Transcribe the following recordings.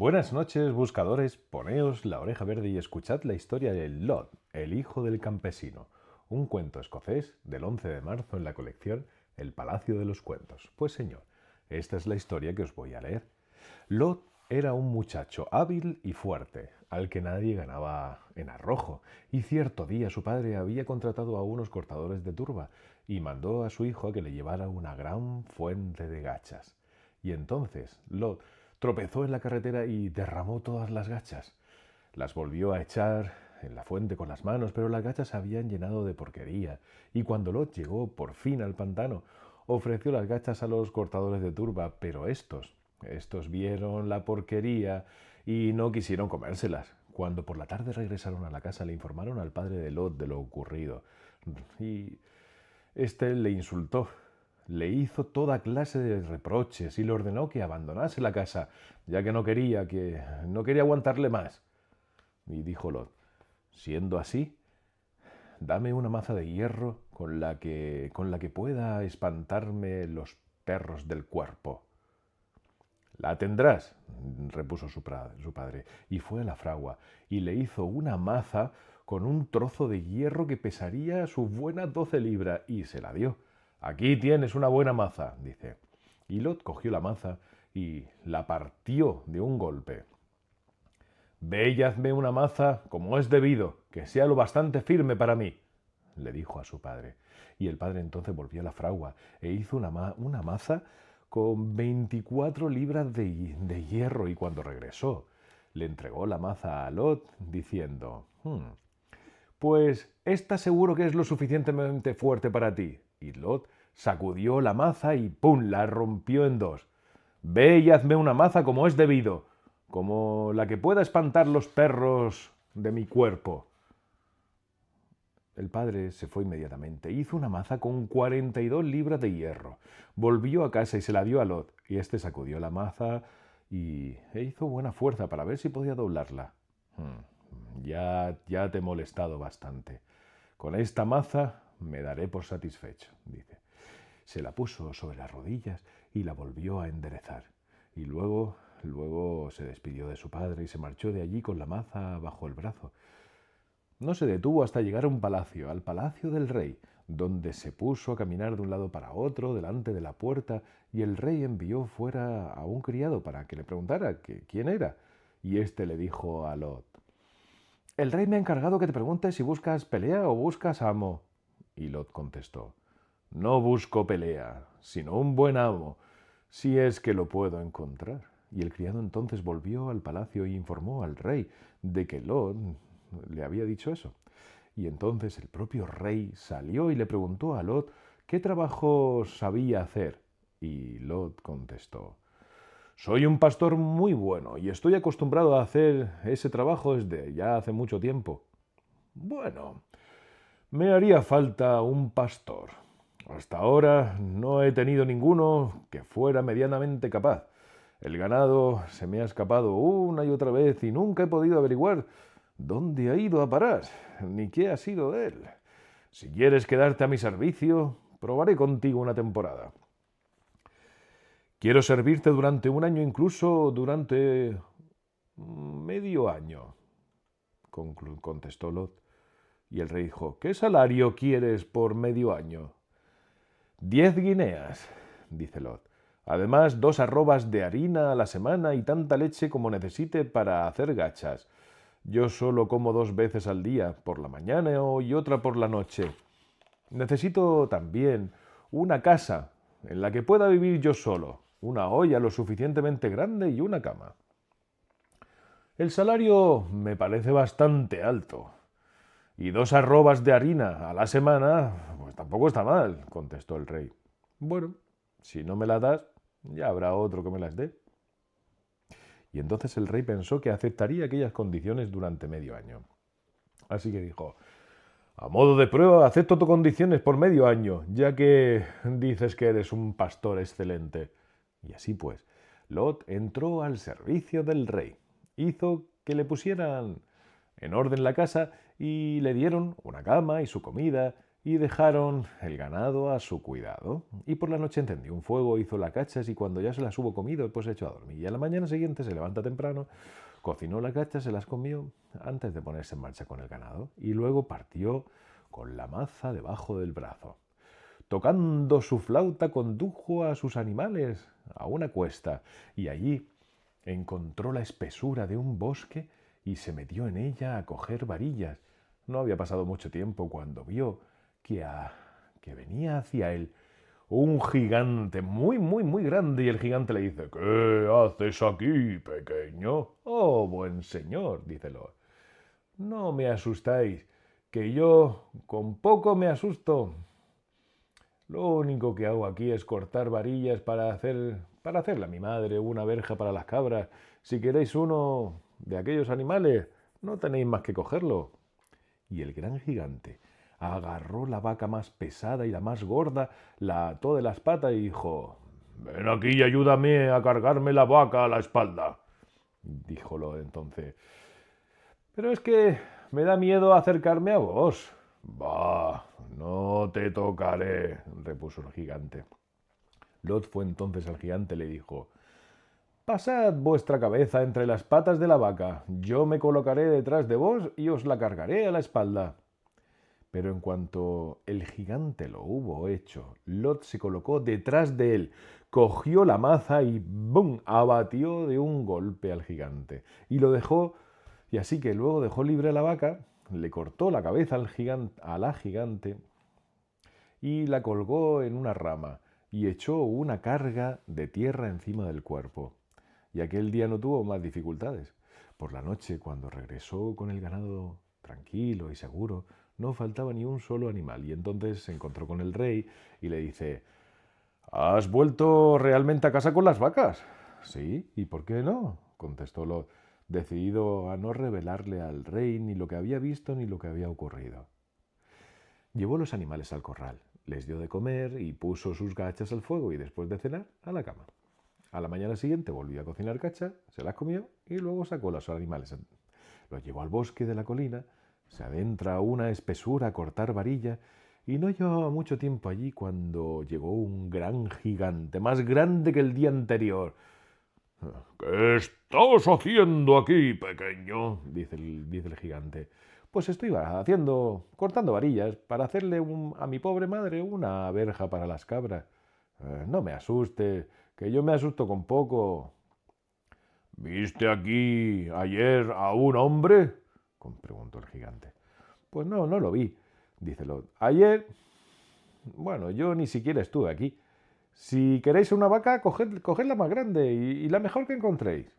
Buenas noches, buscadores, poneos la oreja verde y escuchad la historia de Lot, el hijo del campesino, un cuento escocés del 11 de marzo en la colección El Palacio de los Cuentos. Pues señor, esta es la historia que os voy a leer. Lot era un muchacho hábil y fuerte, al que nadie ganaba en arrojo, y cierto día su padre había contratado a unos cortadores de turba y mandó a su hijo a que le llevara una gran fuente de gachas. Y entonces Lot tropezó en la carretera y derramó todas las gachas. Las volvió a echar en la fuente con las manos, pero las gachas se habían llenado de porquería, y cuando Lot llegó por fin al pantano, ofreció las gachas a los cortadores de turba, pero estos vieron la porquería y no quisieron comérselas. Cuando por la tarde regresaron a la casa, le informaron al padre de Lot de lo ocurrido, y este le insultó. Le hizo toda clase de reproches y le ordenó que abandonase la casa, ya que no quería aguantarle más. Y dijo Lot: siendo así, dame una maza de hierro con la que pueda espantarme los perros del cuerpo. La tendrás, repuso su padre, y fue a la fragua y le hizo una maza con un trozo de hierro que pesaría sus buenas 12 libras, y se la dio. Aquí tienes una buena maza, dice. Y Lot cogió la maza y la partió de un golpe. Ve y hazme una maza como es debido, que sea lo bastante firme para mí, le dijo a su padre. Y el padre entonces volvió a la fragua e hizo una maza con 24 libras de hierro, y cuando regresó le entregó la maza a Lot diciendo: pues esta seguro que es lo suficientemente fuerte para ti. Y Lot sacudió la maza y ¡pum!, la rompió en dos. Ve y hazme una maza como es debido, como la que pueda espantar los perros de mi cuerpo. El padre se fue inmediatamente, hizo una maza con 42 libras de hierro, volvió a casa y se la dio a Lot, y éste sacudió la maza e hizo buena fuerza para ver si podía doblarla. Ya te he molestado bastante. Con esta maza me daré por satisfecho, dice. Se la puso sobre las rodillas y la volvió a enderezar. Y luego se despidió de su padre y se marchó de allí con la maza bajo el brazo. No se detuvo hasta llegar a un palacio, al palacio del rey, donde se puso a caminar de un lado para otro delante de la puerta, y el rey envió fuera a un criado para que le preguntara quién era. Y éste le dijo a Lot: el rey me ha encargado que te preguntes si buscas pelea o buscas amo. Y Lot contestó: no busco pelea, sino un buen amo, si es que lo puedo encontrar. Y el criado entonces volvió al palacio y informó al rey de que Lot le había dicho eso. Y entonces el propio rey salió y le preguntó a Lot qué trabajo sabía hacer. Y Lot contestó: soy un pastor muy bueno y estoy acostumbrado a hacer ese trabajo desde ya hace mucho tiempo. Bueno, me haría falta un pastor. Hasta ahora no he tenido ninguno que fuera medianamente capaz. El ganado se me ha escapado una y otra vez y nunca he podido averiguar dónde ha ido a parar, ni qué ha sido de él. Si quieres quedarte a mi servicio, probaré contigo una temporada. Quiero servirte durante un año, incluso durante medio año, contestó Lot. Y el rey dijo: ¿qué salario quieres por medio año? 10 guineas, dice Lot. Además, 2 arrobas de harina a la semana y tanta leche como necesite para hacer gachas. Yo solo como 2 veces al día, por la mañana y otra por la noche. Necesito también una casa en la que pueda vivir yo solo, una olla lo suficientemente grande y una cama. El salario me parece bastante alto. Y 2 arrobas de harina a la semana, pues tampoco está mal, contestó el rey. Bueno, si no me la das, ya habrá otro que me las dé. Y entonces el rey pensó que aceptaría aquellas condiciones durante medio año. Así que dijo: a modo de prueba, acepto tus condiciones por medio año, ya que dices que eres un pastor excelente. Y así pues, Lot entró al servicio del rey. Hizo que le pusieran en orden la casa y le dieron una cama y su comida, y dejaron el ganado a su cuidado. Y por la noche encendió un fuego, hizo las cachas y cuando ya se las hubo comido, pues se echó a dormir. Y a la mañana siguiente se levanta temprano, cocinó las cachas, se las comió antes de ponerse en marcha con el ganado y luego partió con la maza debajo del brazo. Tocando su flauta condujo a sus animales a una cuesta y allí encontró la espesura de un bosque y se metió en ella a coger varillas. No había pasado mucho tiempo cuando vio que venía hacia él un gigante muy grande y el gigante le dice: «¿Qué haces aquí, pequeño?» «Oh, buen señor», dícelo, «no me asustáis, que yo con poco me asusto. Lo único que hago aquí es cortar varillas para hacerle a mi madre una verja para las cabras. Si queréis uno de aquellos animales, no tenéis más que cogerlo». Y el gran gigante agarró la vaca más pesada y la más gorda, la ató de las patas y dijo: «Ven aquí y ayúdame a cargarme la vaca a la espalda». Díjolo entonces: «Pero es que me da miedo acercarme a vos». «Bah, no te tocaré», repuso el gigante. Lot fue entonces al gigante y le dijo: «Pasad vuestra cabeza entre las patas de la vaca, yo me colocaré detrás de vos y os la cargaré a la espalda». Pero en cuanto el gigante lo hubo hecho, Lot se colocó detrás de él, cogió la maza y ¡bum!, abatió de un golpe al gigante. Y lo dejó, y así que luego dejó libre a la vaca, le cortó la cabeza a la gigante y la colgó en una rama y echó una carga de tierra encima del cuerpo. Y aquel día no tuvo más dificultades. Por la noche, cuando regresó con el ganado tranquilo y seguro, no faltaba ni un solo animal. Y entonces se encontró con el rey y le dice: «¿Has vuelto realmente a casa con las vacas?» «Sí, ¿y por qué no?», contestó Lot, decidido a no revelarle al rey ni lo que había visto ni lo que había ocurrido. Llevó los animales al corral, les dio de comer y puso sus gachas al fuego y después de cenar a la cama. A la mañana siguiente volvió a cocinar cachas, se las comió y luego sacó los animales. Los llevó al bosque de la colina, se adentra a una espesura a cortar varilla y no llevaba mucho tiempo allí cuando llegó un gran gigante, más grande que el día anterior. «¿Qué estás haciendo aquí, pequeño?», dice el gigante. «Pues estoy cortando varillas para hacerle a mi pobre madre una verja para las cabras». «No me asuste, que yo me asusto con poco». «¿Viste aquí ayer a un hombre?», preguntó el gigante. «Pues no, no lo vi», dice Lot. «Ayer, bueno, yo ni siquiera estuve aquí. Si queréis una vaca, coged la más grande y la mejor que encontréis».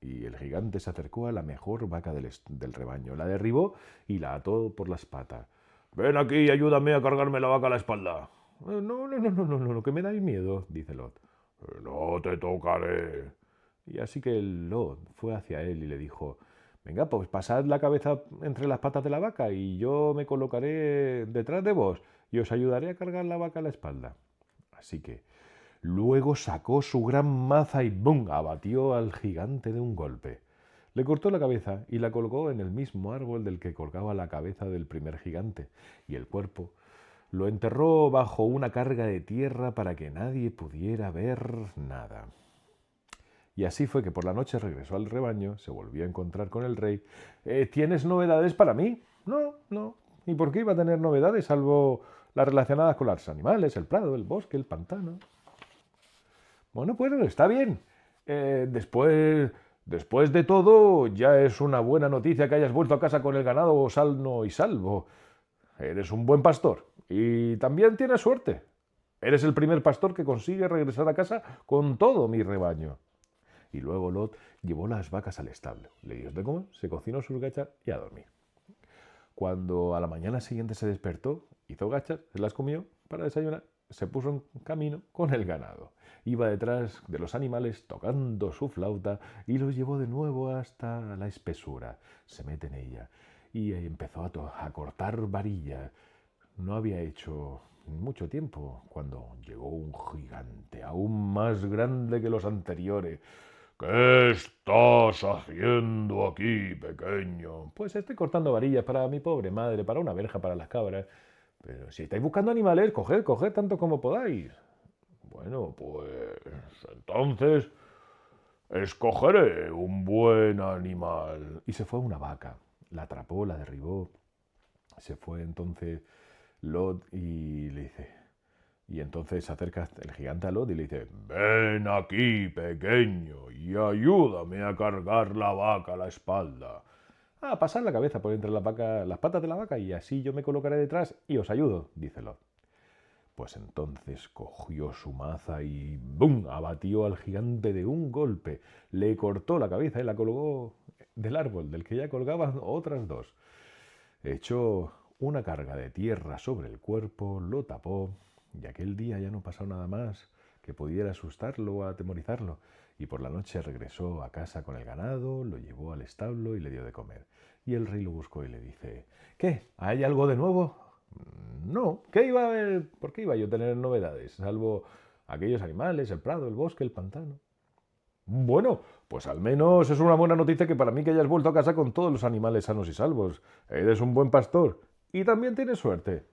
Y el gigante se acercó a la mejor vaca del rebaño, la derribó y la ató por las patas. «Ven aquí y ayúdame a cargarme la vaca a la espalda». No, que me dais miedo», dice Lot. «No te tocaré». Y así que Lot fue hacia él y le dijo: «Venga, pues pasad la cabeza entre las patas de la vaca y yo me colocaré detrás de vos y os ayudaré a cargar la vaca a la espalda». Así que luego sacó su gran maza y ¡bum!, abatió al gigante de un golpe. Le cortó la cabeza y la colgó en el mismo árbol del que colgaba la cabeza del primer gigante, y el cuerpo lo enterró bajo una carga de tierra para que nadie pudiera ver nada. Y así fue que por la noche regresó al rebaño, se volvió a encontrar con el rey. «¿Tienes novedades para mí?» No. ¿Y por qué iba a tener novedades salvo las relacionadas con los animales, el prado, el bosque, el pantano? Bueno, pues está bien. Después de todo, ya es una buena noticia que hayas vuelto a casa con el ganado sano y salvo. Eres un buen pastor y también tienes suerte. Eres el primer pastor que consigue regresar a casa con todo mi rebaño». Y luego Lot llevó las vacas al establo, le dio de comer, se cocinó sus gachas y a dormir. Cuando a la mañana siguiente se despertó, hizo gachas, se las comió para desayunar, se puso en camino con el ganado. Iba detrás de los animales tocando su flauta y los llevó de nuevo hasta la espesura. Se mete en ella y empezó a cortar varillas. No había hecho mucho tiempo cuando llegó un gigante aún más grande que los anteriores. «¿Qué estás haciendo aquí, pequeño?». «Pues estoy cortando varillas para mi pobre madre, para una verja para las cabras». Pero si estáis buscando animales, coged tanto como podáis. Bueno, pues entonces escogeré un buen animal. Y se fue a una vaca. La atrapó, la derribó. Se fue entonces Lot y le dice... Y entonces se acerca el gigante a Lot y le dice, ven aquí, pequeño, y ayúdame a cargar la vaca a la espalda. Pasad la cabeza por entre las patas de la vaca y así yo me colocaré detrás y os ayudo, dice Lot. Pues entonces cogió su maza y ¡bum! Abatió al gigante de un golpe. Le cortó la cabeza y la colgó del árbol, del que ya colgaban otras dos. Echó una carga de tierra sobre el cuerpo, lo tapó, y aquel día ya no pasó nada más que pudiera asustarlo o atemorizarlo, y por la noche regresó a casa con el ganado, lo llevó al establo y le dio de comer. Y el rey lo buscó y le dice, ¿qué? ¿Hay algo de nuevo? No, ¿qué iba a haber? ¿Por qué iba yo a tener novedades? Salvo aquellos animales, el prado, el bosque, el pantano. Bueno, pues al menos es una buena noticia que para mí que hayas vuelto a casa con todos los animales sanos y salvos. Eres un buen pastor y también tienes suerte.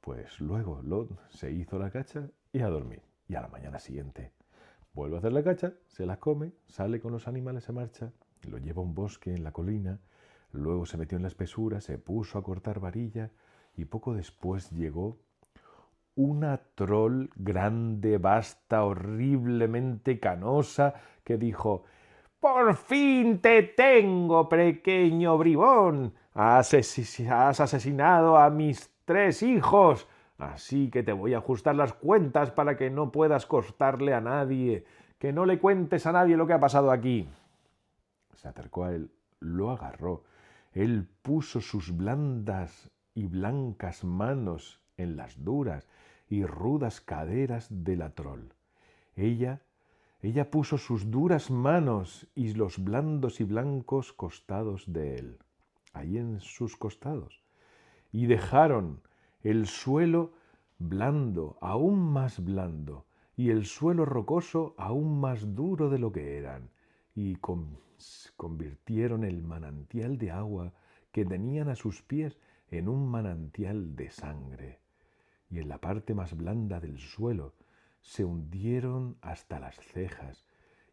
Pues luego Lot se hizo la cacha y a dormir. Y a la mañana siguiente vuelve a hacer la cacha, se las come, sale con los animales, se marcha, lo lleva a un bosque en la colina, luego se metió en la espesura, se puso a cortar varilla y poco después llegó una troll grande, vasta, horriblemente canosa, que dijo, «Por fin te tengo, pequeño bribón. Has asesinado a mis 3 hijos, así que te voy a ajustar las cuentas para que no puedas costarle a nadie, que no le cuentes a nadie lo que ha pasado aquí». Se acercó a él, lo agarró, él puso sus blandas y blancas manos en las duras y rudas caderas de la troll. Ella puso sus duras manos y los blandos y blancos costados de él, ahí en sus costados, y dejaron el suelo blando, aún más blando, y el suelo rocoso aún más duro de lo que eran, y convirtieron el manantial de agua que tenían a sus pies en un manantial de sangre, y en la parte más blanda del suelo se hundieron hasta las cejas,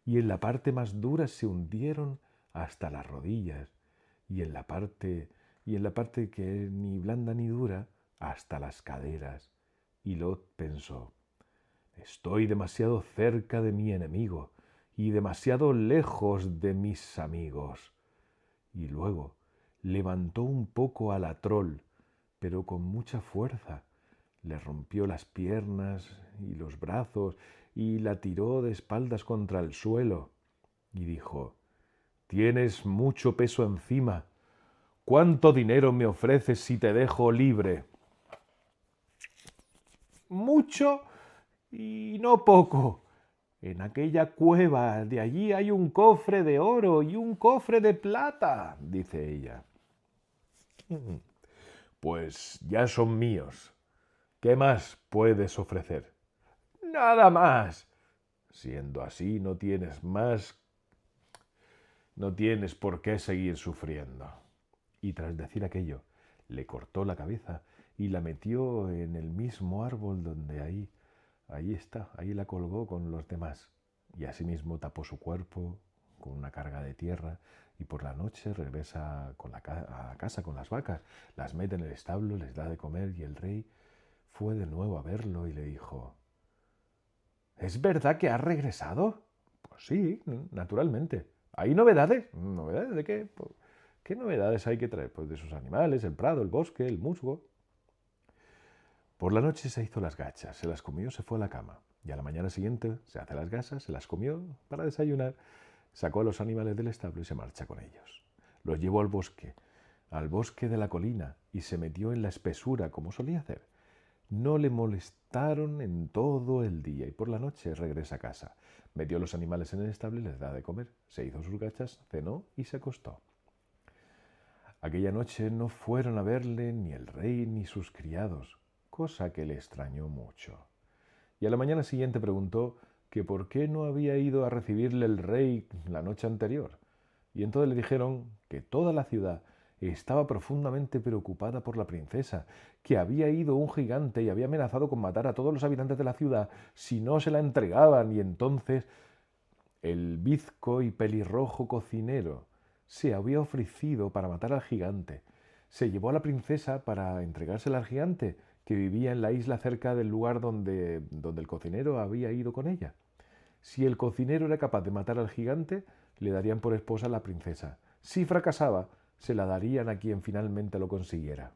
y en la parte más dura se hundieron hasta las rodillas, y en la parte que ni blanda ni dura, hasta las caderas. Y Lot pensó, estoy demasiado cerca de mi enemigo y demasiado lejos de mis amigos. Y luego levantó un poco a la troll, pero con mucha fuerza. Le rompió las piernas y los brazos y la tiró de espaldas contra el suelo. Y dijo, «Tienes mucho peso encima. ¿Cuánto dinero me ofreces si te dejo libre?» «Mucho y no poco. En aquella cueva de allí hay un cofre de oro y un cofre de plata», dice ella. «Pues ya son míos. ¿Qué más puedes ofrecer?» «Nada más». «Siendo así, no tienes por qué seguir sufriendo». Y tras decir aquello, le cortó la cabeza y la metió en el mismo árbol donde ahí está, ahí la colgó con los demás. Y asimismo tapó su cuerpo con una carga de tierra y por la noche regresa a casa con las vacas, las mete en el establo, les da de comer y el rey fue de nuevo a verlo y le dijo, «¿Es verdad que has regresado?» «Pues sí, naturalmente». ¿Hay novedades?» «¿Novedades de qué?» «Pues, ¿qué novedades hay que traer?» «Pues de sus animales, el prado, el bosque, el musgo». Por la noche se hizo las gachas, se las comió, se fue a la cama. Y a la mañana siguiente se hace las gasas, se las comió para desayunar, sacó a los animales del establo y se marcha con ellos. Los llevó al bosque de la colina, y se metió en la espesura, como solía hacer. No le molestaron en todo el día y por la noche regresa a casa. Metió los animales en el establo y les da de comer. Se hizo sus gachas, cenó y se acostó. Aquella noche no fueron a verle ni el rey ni sus criados, cosa que le extrañó mucho. Y a la mañana siguiente preguntó que por qué no había ido a recibirle el rey la noche anterior. Y entonces le dijeron que toda la ciudad estaba profundamente preocupada por la princesa, que había ido un gigante y había amenazado con matar a todos los habitantes de la ciudad si no se la entregaban, y entonces el bizco y pelirrojo cocinero se había ofrecido para matar al gigante. Se llevó a la princesa para entregársela al gigante, que vivía en la isla cerca del lugar donde el cocinero había ido con ella. Si el cocinero era capaz de matar al gigante, le darían por esposa a la princesa. Si fracasaba, se la darían a quien finalmente lo consiguiera.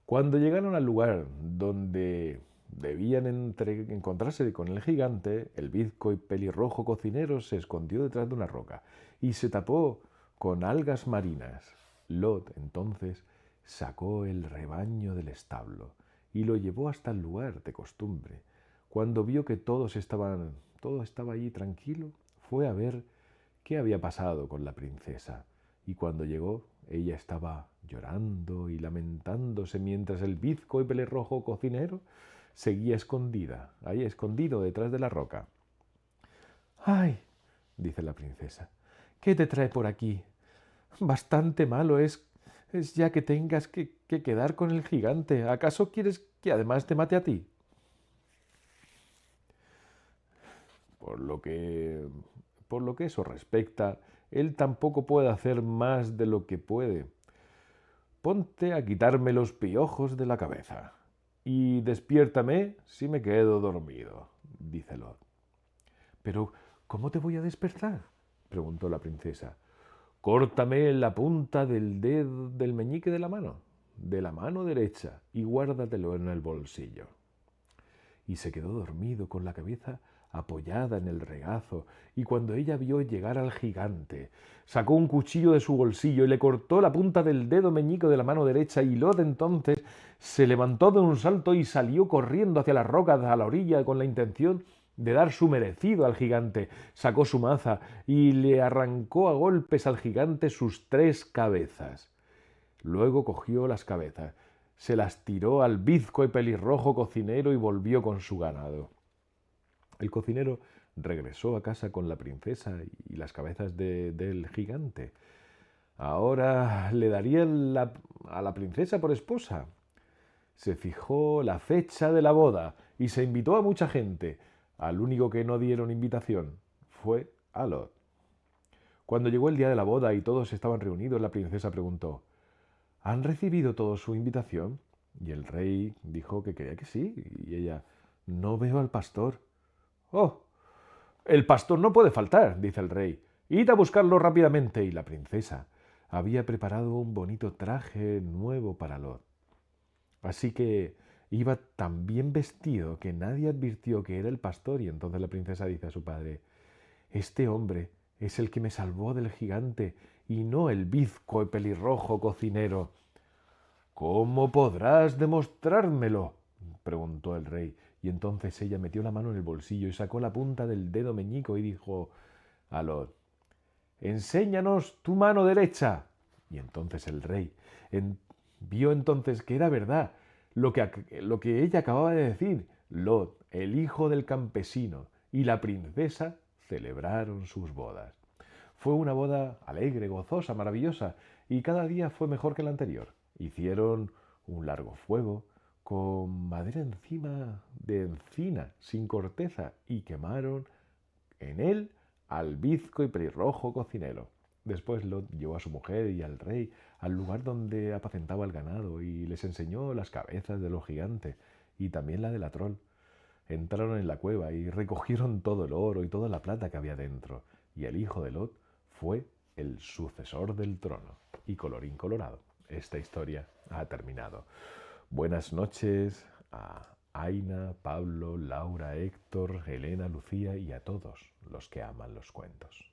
Cuando llegaron al lugar donde debían encontrarse con el gigante, el bizco y pelirrojo cocinero se escondió detrás de una roca y se tapó con algas marinas. Lot entonces sacó el rebaño del establo y lo llevó hasta el lugar de costumbre. Cuando vio que todo estaba allí tranquilo, fue a ver qué había pasado con la princesa. Y cuando llegó, ella estaba llorando y lamentándose mientras el bizco y pelirrojo cocinero seguía escondida, ahí escondido detrás de la roca. ¡Ay!, dice la princesa, ¿qué te trae por aquí? Bastante malo es ya que tengas que quedar con el gigante. ¿Acaso quieres que además te mate a ti? Por lo que, por lo que eso respecta, él tampoco puede hacer más de lo que puede. Ponte a quitarme los piojos de la cabeza y despiértame si me quedo dormido, dice Lot. Pero, ¿cómo te voy a despertar?, preguntó la princesa. Córtame la punta del dedo del meñique de la mano derecha, y guárdatelo en el bolsillo. Y se quedó dormido con la cabeza apoyada en el regazo, y cuando ella vio llegar al gigante, sacó un cuchillo de su bolsillo y le cortó la punta del dedo meñique de la mano derecha, y Lot entonces se levantó de un salto y salió corriendo hacia las rocas a la orilla con la intención de dar su merecido al gigante. Sacó su maza y le arrancó a golpes al gigante sus 3 cabezas. Luego cogió las cabezas, se las tiró al bizco y pelirrojo cocinero y volvió con su ganado. El cocinero regresó a casa con la princesa y las cabezas del gigante. Ahora le daría a la princesa por esposa. Se fijó la fecha de la boda y se invitó a mucha gente. Al único que no dieron invitación fue a Lot. Cuando llegó el día de la boda y todos estaban reunidos, la princesa preguntó: ¿Han recibido todos su invitación? Y el rey dijo que quería que sí, y ella: no veo al pastor. ¡Oh! El pastor no puede faltar, dice el rey. Id a buscarlo rápidamente. Y la princesa había preparado un bonito traje nuevo para Lot. Así que iba tan bien vestido que nadie advirtió que era el pastor, y entonces la princesa dice a su padre: este hombre es el que me salvó del gigante y no el bizco y pelirrojo cocinero. ¿Cómo podrás demostrármelo?, preguntó el rey. Y entonces ella metió la mano en el bolsillo y sacó la punta del dedo meñico y dijo a Lot: enséñanos tu mano derecha. Y entonces el rey vio entonces que era verdad lo que ella acababa de decir. Lot, el hijo del campesino, y la princesa celebraron sus bodas. Fue una boda alegre, gozosa, maravillosa, y cada día fue mejor que el anterior. Hicieron un largo fuego con madera encima de encina, sin corteza, y quemaron en él al bizco y pelirrojo cocinero. Después Lot llevó a su mujer y al rey al lugar donde apacentaba el ganado y les enseñó las cabezas de los gigantes y también la de la trol. Entraron en la cueva y recogieron todo el oro y toda la plata que había dentro, y el hijo de Lot fue el sucesor del trono. Y colorín colorado, esta historia ha terminado. Buenas noches a Aina, Pablo, Laura, Héctor, Elena, Lucía y a todos los que aman los cuentos.